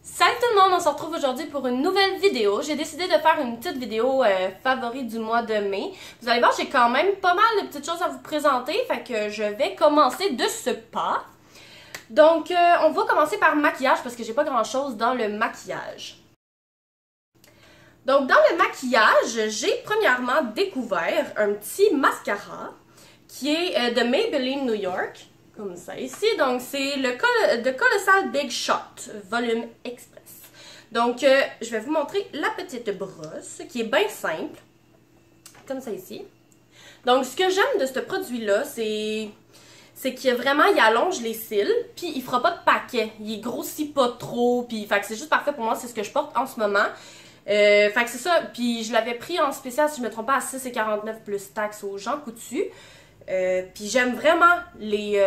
Salut tout le monde, on se retrouve aujourd'hui pour une nouvelle vidéo. J'ai décidé de faire une petite vidéo favori du mois de mai. Vous allez voir, j'ai quand même pas mal de petites choses à vous présenter, fait que je vais commencer de ce pas. Donc, on va commencer par maquillage parce que j'ai pas grand chose dans le maquillage. Donc, dans le maquillage, j'ai premièrement découvert un petit mascara qui est de Maybelline New York. Comme ça ici, donc c'est le Colossal Big Shot, volume express. Donc, je vais vous montrer la petite brosse, qui est bien simple, comme ça ici. Donc, ce que j'aime de ce produit-là, c'est qu'il vraiment, il allonge les cils, puis il fera pas de paquet, il grossit pas trop, puis fait que c'est juste parfait pour moi, c'est ce que je porte en ce moment. Fait que c'est ça, puis je l'avais pris en spécial, si je me trompe pas, à 6,49 plus taxes au Jean Coutu. Puis j'aime vraiment les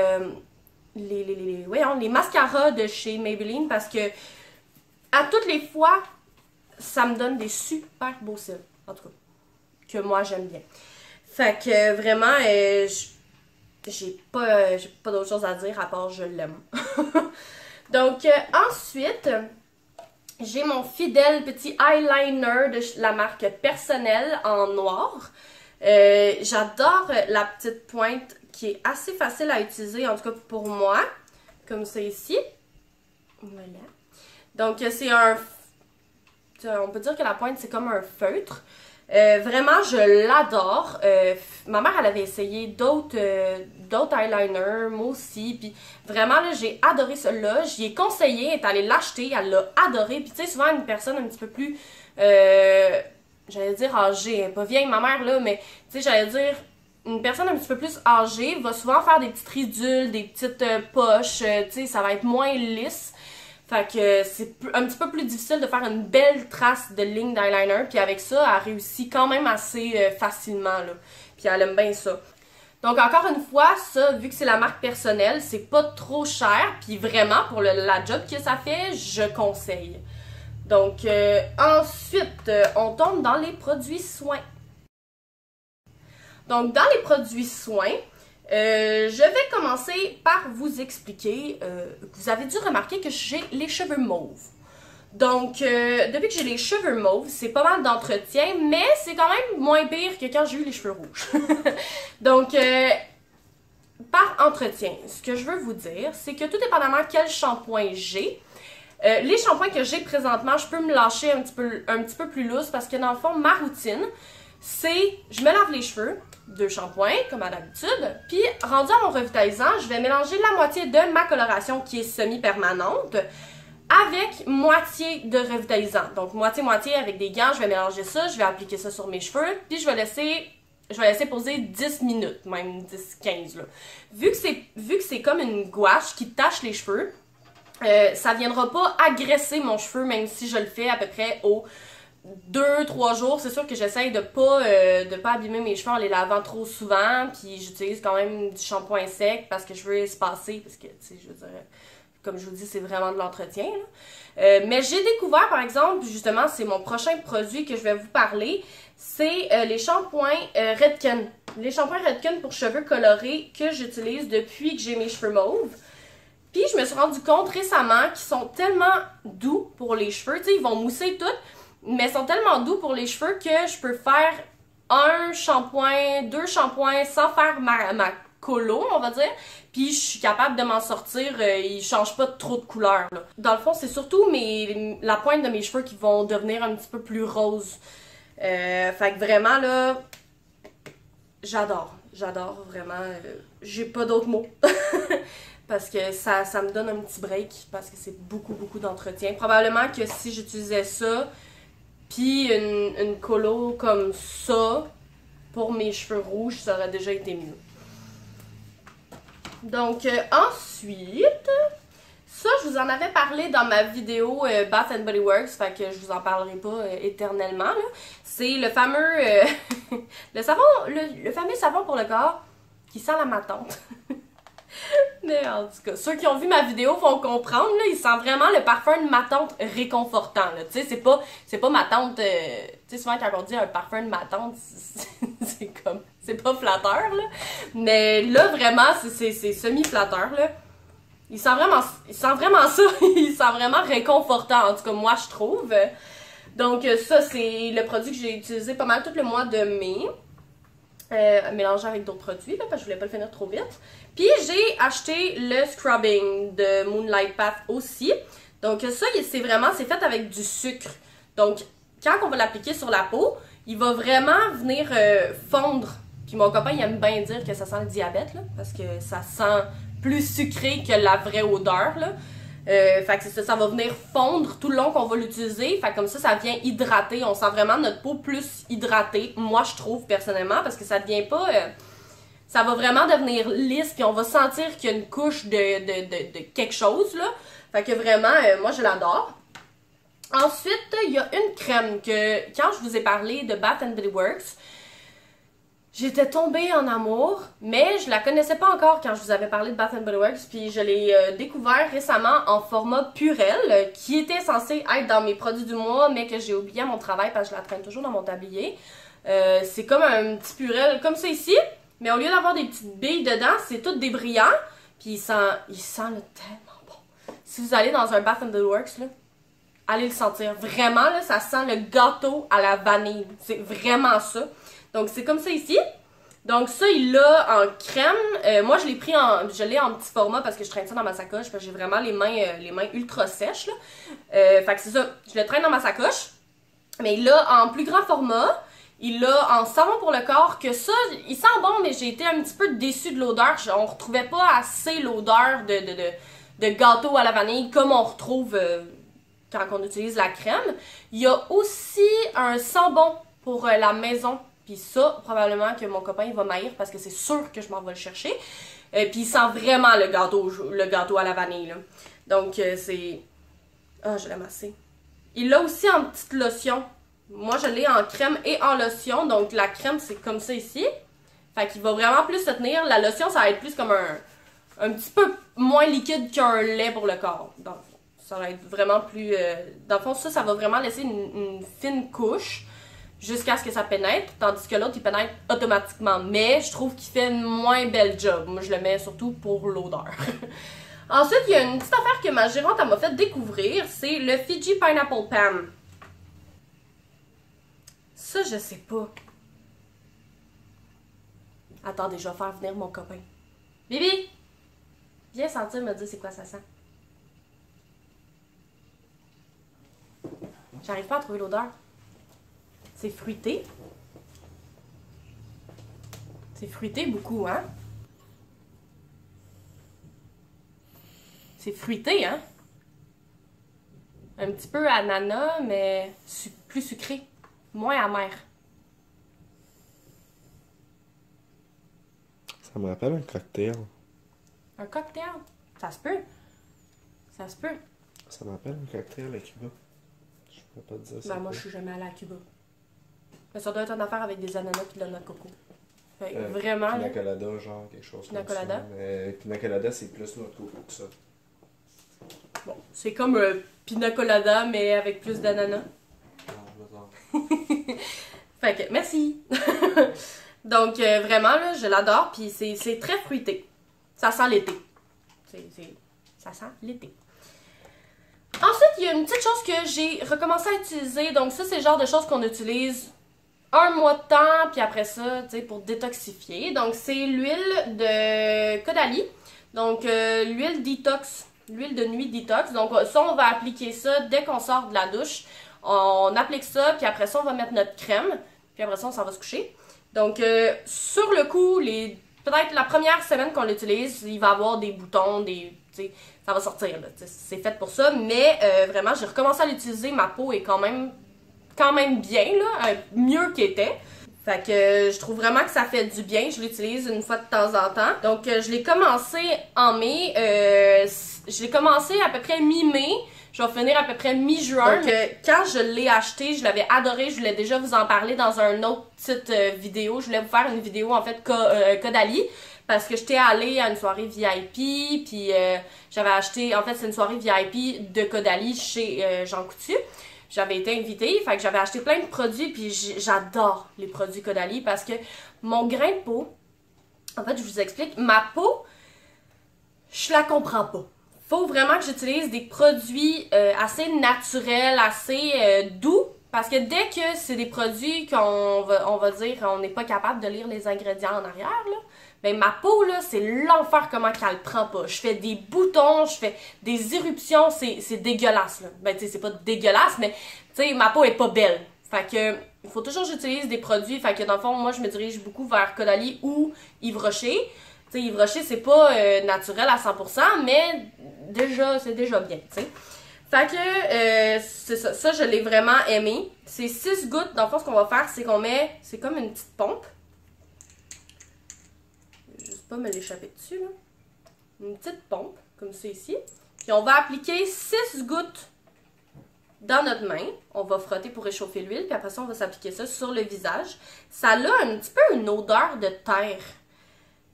mascaras de chez Maybelline parce que à toutes les fois, ça me donne des super beaux cils. En tout cas, que moi j'aime bien. Fait que vraiment, j'ai pas d'autre chose à dire à part je l'aime. Donc ensuite, j'ai mon fidèle petit eyeliner de la marque Personnel en noir. J'adore la petite pointe qui est assez facile à utiliser, en tout cas pour moi, comme ça ici. Voilà. Donc c'est on peut dire que la pointe c'est comme un feutre. Vraiment, je l'adore. Ma mère, elle avait essayé d'autres eyeliners, moi aussi. Puis vraiment, là, j'ai adoré celui-là. J'y ai conseillé, elle est allée l'acheter, elle l'a adoré. Puis tu sais, souvent, une personne un petit peu plus... j'allais dire âgée, pas vieille ma mère là, mais tu sais, j'allais dire une personne un petit peu plus âgée va souvent faire des petites ridules, des petites poches, tu sais, ça va être moins lisse. Fait que c'est un petit peu plus difficile de faire une belle trace de ligne d'eyeliner, puis avec ça, elle réussit quand même assez facilement là. Puis elle aime bien ça. Donc encore une fois, ça, vu que c'est la marque Personnelle, c'est pas trop cher, puis vraiment pour la job que ça fait, je conseille. Donc, ensuite, on tombe dans les produits soins. Donc, dans les produits soins, je vais commencer par vous expliquer, vous avez dû remarquer que j'ai les cheveux mauves. Donc, depuis que j'ai les cheveux mauves, c'est pas mal d'entretien, mais c'est quand même moins pire que quand j'ai eu les cheveux rouges. Donc, par entretien, ce que je veux vous dire, c'est que tout dépendamment quel shampoing j'ai, les shampoings que j'ai présentement, je peux me lâcher un petit peu plus loose parce que dans le fond, ma routine, c'est je me lave les cheveux, 2 shampoings comme à l'habitude, puis rendu à mon revitalisant, je vais mélanger la moitié de ma coloration qui est semi-permanente avec moitié de revitalisant. Donc moitié-moitié avec des gants, je vais mélanger ça, je vais appliquer ça sur mes cheveux, puis je vais laisser poser 10 minutes, même 10-15 là. Vu que c'est comme une gouache qui tache les cheveux, ça viendra pas agresser mon cheveu, même si je le fais à peu près aux 2-3 jours. C'est sûr que j'essaye de pas abîmer mes cheveux en les lavant trop souvent, puis j'utilise quand même du shampoing sec parce que je veux espacer, parce que, tu sais, je veux dire, comme je vous dis, c'est vraiment de l'entretien. Mais j'ai découvert, par exemple, justement, c'est mon prochain produit que je vais vous parler, c'est les shampoings Redken. Les shampoings Redken pour cheveux colorés que j'utilise depuis que j'ai mes cheveux mauves. Puis je me suis rendu compte récemment qu'ils sont tellement doux pour les cheveux, tu sais, ils vont mousser tout, mais ils sont tellement doux pour les cheveux que je peux faire 1 shampoing, 2 shampoings sans faire ma colo, on va dire, puis je suis capable de m'en sortir, ils changent pas trop de couleur, là. Dans le fond, c'est surtout la pointe de mes cheveux qui vont devenir un petit peu plus rose. Fait que vraiment, là, j'adore vraiment, j'ai pas d'autres mots. Parce que ça me donne un petit break, parce que c'est beaucoup d'entretien. Probablement que si j'utilisais ça, puis une colo comme ça, pour mes cheveux rouges, ça aurait déjà été mieux. Donc, ensuite, ça, je vous en avais parlé dans ma vidéo Bath & Body Works, fait que je vous en parlerai pas éternellement. C'est le fameux, le fameux savon pour le corps qui sent la matante. Mais en tout cas, ceux qui ont vu ma vidéo vont comprendre, là, il sent vraiment le parfum de ma tante réconfortant, là. Tu sais, c'est pas ma tante, tu sais, souvent quand on dit un parfum de ma tante, c'est comme, c'est pas flatteur, là. Mais là, vraiment, c'est semi-flatteur, là. il sent vraiment ça. Il sent vraiment réconfortant, en tout cas, moi, je trouve. Donc, ça, c'est le produit que j'ai utilisé pas mal tout le mois de mai. Mélangé avec d'autres produits, là, parce que je voulais pas le finir trop vite. Puis, j'ai acheté le scrubbing de Moonlight Path aussi. Donc, ça, c'est fait avec du sucre. Donc, quand on va l'appliquer sur la peau, il va vraiment venir fondre. Puis mon copain, il aime bien dire que ça sent le diabète, là, parce que ça sent plus sucré que la vraie odeur, là. Fait que ça va venir fondre tout le long qu'on va l'utiliser. Fait que comme ça vient hydrater. On sent vraiment notre peau plus hydratée. Moi, je trouve, personnellement, parce que ça devient pas... ça va vraiment devenir lisse, puis on va sentir qu'il y a une couche de quelque chose, là. Fait que vraiment, moi, je l'adore. Ensuite, il y a une crème que, quand je vous ai parlé de Bath Body Works, j'étais tombée en amour, mais je la connaissais pas encore quand je vous avais parlé de Bath Body Works, puis je l'ai découvert récemment en format Purell, qui était censé être dans mes produits du mois, mais que j'ai oublié à mon travail parce que je la traîne toujours dans mon tablier. C'est comme un petit Purell, comme ça ici, mais au lieu d'avoir des petites billes dedans, c'est tout des brillants, puis il sent le tellement bon. Si vous allez dans un Bath Body Works, là, allez le sentir. Vraiment, là, ça sent le gâteau à la vanille. C'est vraiment ça. Donc, c'est comme ça ici. Donc, ça, il l'a en crème. Moi, je l'ai en petit format parce que je traîne ça dans ma sacoche parce que j'ai vraiment les mains ultra sèches, là. Fait que c'est ça. Je le traîne dans ma sacoche. Mais il l'a en plus grand format. Il l'a en savon pour le corps. Que ça, il sent bon, mais j'ai été un petit peu déçue de l'odeur. On retrouvait pas assez l'odeur de gâteau à la vanille comme on retrouve... quand on utilise la crème. Il y a aussi un savon pour la maison. Puis ça, probablement que mon copain il va m'haïr parce que c'est sûr que je m'en vais le chercher. Puis il sent vraiment le gâteau à la vanille, là. Donc c'est... Ah, je l'aime assez. Il l'a aussi en petite lotion. Moi, je l'ai en crème et en lotion. Donc la crème, c'est comme ça ici. Fait qu'il va vraiment plus se tenir. La lotion, ça va être plus comme un petit peu moins liquide qu'un lait pour le corps. Donc, ça va être vraiment plus... dans le fond, ça va vraiment laisser une fine couche jusqu'à ce que ça pénètre, tandis que l'autre, il pénètre automatiquement. Mais je trouve qu'il fait une moins belle job. Moi, je le mets surtout pour l'odeur. Ensuite, il y a une petite affaire que ma gérante m'a fait découvrir. C'est le Fiji Pineapple Palm. Ça, je sais pas. Attendez, je vais faire venir mon copain. Bibi! Viens sentir, me dire c'est quoi ça sent. J'arrive pas à trouver l'odeur. C'est fruité. C'est fruité beaucoup, hein? C'est fruité, hein? Un petit peu ananas, mais plus sucré. Moins amer. Ça me rappelle un cocktail. Un cocktail? Ça se peut. Ça se peut. Ça me rappelle un cocktail à Cuba. Je peux pas te dire ça. Ben, moi, je suis jamais allée à Cuba. Mais ça doit être une affaire avec des ananas et de la noix de coco. Fait que vraiment. Pina colada, genre quelque chose Pina comme colada. ça. Mais pina colada, c'est plus noix de coco que ça. Bon, c'est comme un pina colada, mais avec plus d'ananas. Fait que, merci! Donc, vraiment, là, je l'adore, puis c'est très fruité. Ça sent l'été. Ça sent l'été. Ensuite, il y a une petite chose que j'ai recommencé à utiliser. Donc, ça, c'est le genre de choses qu'on utilise un mois de temps, puis après ça, tu sais, pour détoxifier. Donc, c'est l'huile de Caudalie. Donc, l'huile detox. L'huile de nuit detox. Donc, ça, on va appliquer ça dès qu'on sort de la douche. On applique ça, puis après ça, on va mettre notre crème. Puis après ça, on s'en va se coucher. Donc, sur le coup, peut-être la première semaine qu'on l'utilise, il va avoir des boutons, ça va sortir. C'est fait pour ça. Mais vraiment, j'ai recommencé à l'utiliser. Ma peau est quand même bien, là, mieux qu'était. Fait que je trouve vraiment que ça fait du bien. Je l'utilise une fois de temps en temps. Donc, je l'ai commencé en mai. Je l'ai commencé à peu près mi-mai. Je vais finir à peu près mi-juin. Donc, quand je l'ai acheté, je l'avais adoré. Je voulais déjà vous en parler dans une autre petite vidéo. Je voulais vous faire une vidéo, en fait, Caudalie. Parce que j'étais allée à une soirée VIP. Puis, j'avais acheté... En fait, c'est une soirée VIP de Caudalie chez Jean Coutu. J'avais été invitée, fait que j'avais acheté plein de produits, puis j'adore les produits Caudalie parce que mon grain de peau, en fait, je vous explique, ma peau, je la comprends pas. faut vraiment que j'utilise des produits assez naturels, assez doux. Parce que dès que c'est des produits on va dire on n'est pas capable de lire les ingrédients en arrière, là, ben ma peau, là, c'est l'enfer comment qu'elle prend pas. Je fais des boutons, je fais des éruptions, c'est dégueulasse, là. Ben, tu sais, c'est pas dégueulasse, mais, tu sais, ma peau est pas belle. Fait que, il faut toujours que j'utilise des produits. Fait que, dans le fond, moi, je me dirige beaucoup vers Caudalie ou Yves Rocher. Tu sais, Yves Rocher, c'est pas naturel à 100%, mais c'est déjà bien, tu sais. Fait que, c'est ça. Ça, je l'ai vraiment aimé. C'est 6 gouttes. Dans le fond, ce qu'on va faire, c'est qu'on met, c'est comme une petite pompe. Juste pas me l'échapper dessus, là. Une petite pompe, comme ça ici. Puis on va appliquer 6 gouttes dans notre main. On va frotter pour réchauffer l'huile. Puis après ça, on va s'appliquer ça sur le visage. Ça a un petit peu une odeur de terre.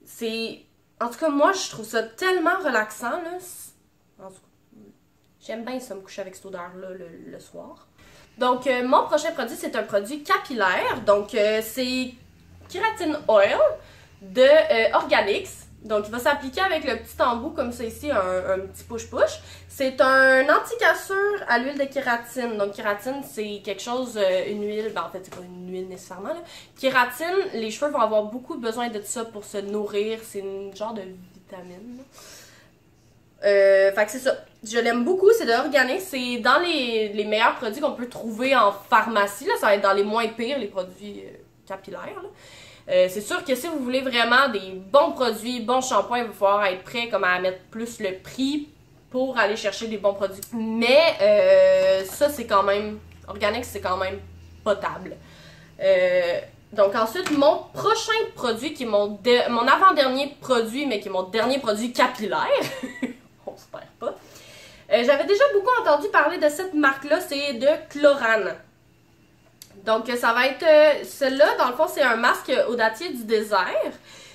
C'est... En tout cas, moi, je trouve ça tellement relaxant, là. En tout cas, j'aime bien ça, me coucher avec cette odeur-là le soir. Donc, mon prochain produit, c'est un produit capillaire. Donc, c'est Keratin Oil de Organix. Donc, il va s'appliquer avec le petit embout comme ça ici, un petit push-push. C'est un anti-cassure à l'huile de kératine. Donc, kératine, c'est quelque chose, une huile, ben en fait, c'est pas une huile nécessairement, là. Kératine, les cheveux vont avoir beaucoup besoin de ça pour se nourrir. C'est une genre de vitamine. Fait que c'est ça. Je l'aime beaucoup, c'est de Organix. C'est dans les meilleurs produits qu'on peut trouver en pharmacie, là. Ça va être dans les moins pires, les produits capillaires, là. C'est sûr que si vous voulez vraiment des bons produits, bons shampoings, il va falloir être prêt comme à mettre plus le prix pour aller chercher des bons produits. Mais ça, c'est quand même... Organix, c'est quand même potable. Donc ensuite, mon prochain produit, qui est mon avant-dernier produit, mais qui est mon dernier produit capillaire, on se perd pas. J'avais déjà beaucoup entendu parler de cette marque-là, c'est de Chlorane. Donc, ça va être... Celle-là, dans le fond, c'est un masque au dattier du désert.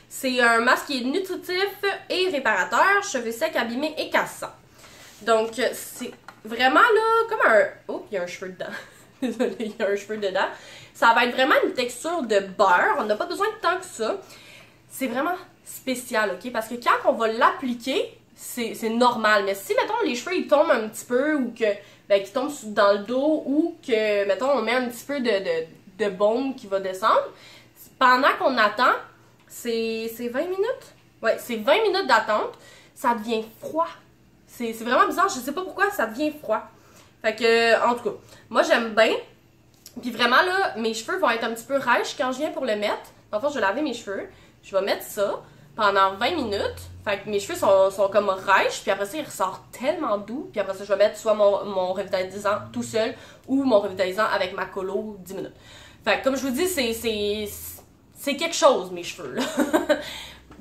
C'est un masque qui est nutritif et réparateur, cheveux secs, abîmés et cassants. Donc, c'est vraiment là, comme un... Oh, il y a un cheveu dedans. Désolée, il y a un cheveu dedans. Ça va être vraiment une texture de beurre. On n'a pas besoin de tant que ça. C'est vraiment spécial, OK? Parce que quand on va l'appliquer, c'est normal. Mais si, mettons, les cheveux, ils tombent un petit peu ou que... Ben, qui tombe dans le dos ou que, mettons, on met un petit peu de baume qui va descendre. Pendant qu'on attend, c'est 20 minutes? Ouais, c'est 20 minutes d'attente. Ça devient froid. C'est vraiment bizarre. Je sais pas pourquoi ça devient froid. Fait que, en tout cas, moi, j'aime bien. Puis vraiment, là, mes cheveux vont être un petit peu rêches quand je viens pour le mettre. En fait, je vais laver mes cheveux. Je vais mettre ça pendant 20 minutes. Fait que mes cheveux sont comme rêches, puis après ça, ils ressortent tellement doux. Puis après ça, je vais mettre soit mon revitalisant tout seul ou mon revitalisant avec ma colo 10 minutes. Fait que comme je vous dis, c'est quelque chose, mes cheveux, là.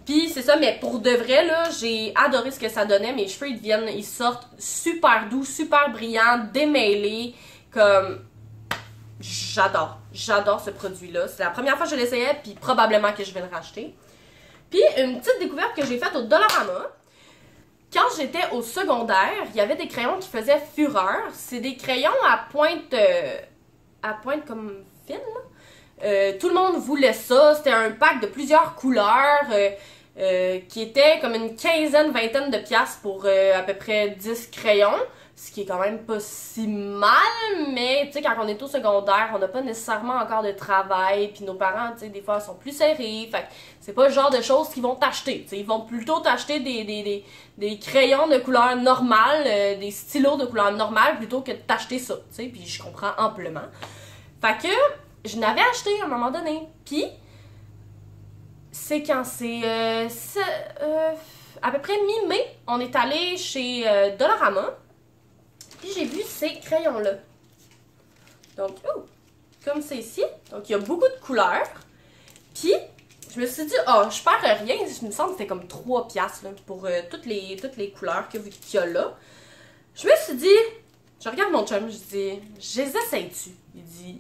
Puis c'est ça, mais pour de vrai, là, j'ai adoré ce que ça donnait. Mes cheveux, ils sortent super doux, super brillants, démêlés, comme... J'adore ce produit-là. C'est la première fois que je l'essayais, puis probablement que je vais le racheter. Puis, une petite découverte que j'ai faite au Dollarama. Quand j'étais au secondaire, il y avait des crayons qui faisaient fureur. C'est des crayons à pointe comme fine, là. Tout le monde voulait ça. C'était un pack de plusieurs couleurs qui était comme une quinzaine, vingtaine de piastres pour à peu près 10 crayons. Ce qui est quand même pas si mal, mais tu sais, quand on est au secondaire, on n'a pas nécessairement encore de travail, puis nos parents, tu sais, des fois, sont plus serrés, fait que c'est pas le genre de choses qu'ils vont t'acheter, tu sais, ils vont plutôt t'acheter des crayons de couleur normale, des stylos de couleur normale, plutôt que de t'acheter ça, tu sais, puis je comprends amplement. Fait que, je n'avais acheté à un moment donné, puis c'est quand à peu près mi-mai, on est allé chez Dollarama. Puis j'ai vu ces crayons-là. Donc, oh, comme c'est ici. Donc, il y a beaucoup de couleurs. Puis, je me suis dit, oh, je perds rien. Je me semble que c'était comme 3 piastres là, pour toutes les couleurs qu'il y a là. Je me suis dit, je regarde mon chum, je dis, je les essaye-tu? Il dit,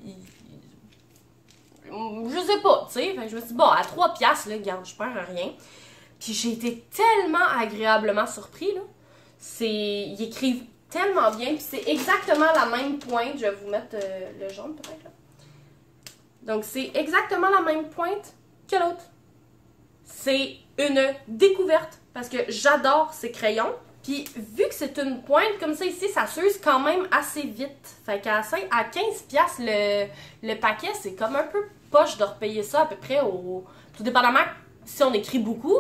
je sais pas, tu sais. Je me suis dit, bon, à 3 piastres, là, regarde, je perds rien. Puis j'ai été tellement agréablement surpris, là. Ils écrivent tellement bien, puis c'est exactement la même pointe. Je vais vous mettre le jaune peut-être là. Donc c'est exactement la même pointe que l'autre. C'est une découverte parce que j'adore ces crayons. Puis vu que c'est une pointe comme ça ici, ça s'use quand même assez vite. Fait qu'à 15$ le paquet, c'est comme un peu poche de repayer ça à peu près au... Tout dépendamment si on écrit beaucoup,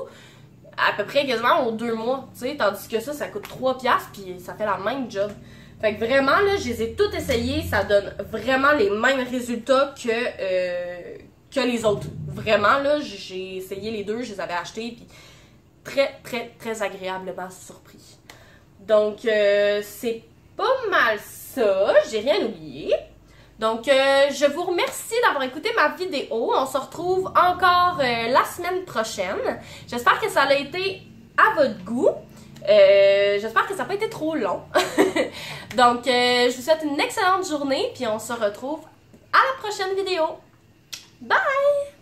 à peu près quasiment aux 2 mois, tu sais. Tandis que ça coûte 3$ puis ça fait la même job. Fait que vraiment, là, je les ai toutes essayées. Ça donne vraiment les mêmes résultats que les autres. Vraiment, là, j'ai essayé les deux, je les avais achetés, puis très, très, très agréablement surpris. Donc, c'est pas mal ça. J'ai rien oublié. Donc, je vous remercie d'avoir écouté ma vidéo. On se retrouve encore la semaine prochaine. J'espère que ça a été à votre goût. J'espère que ça n'a pas été trop long. Donc, je vous souhaite une excellente journée. Puis, on se retrouve à la prochaine vidéo. Bye!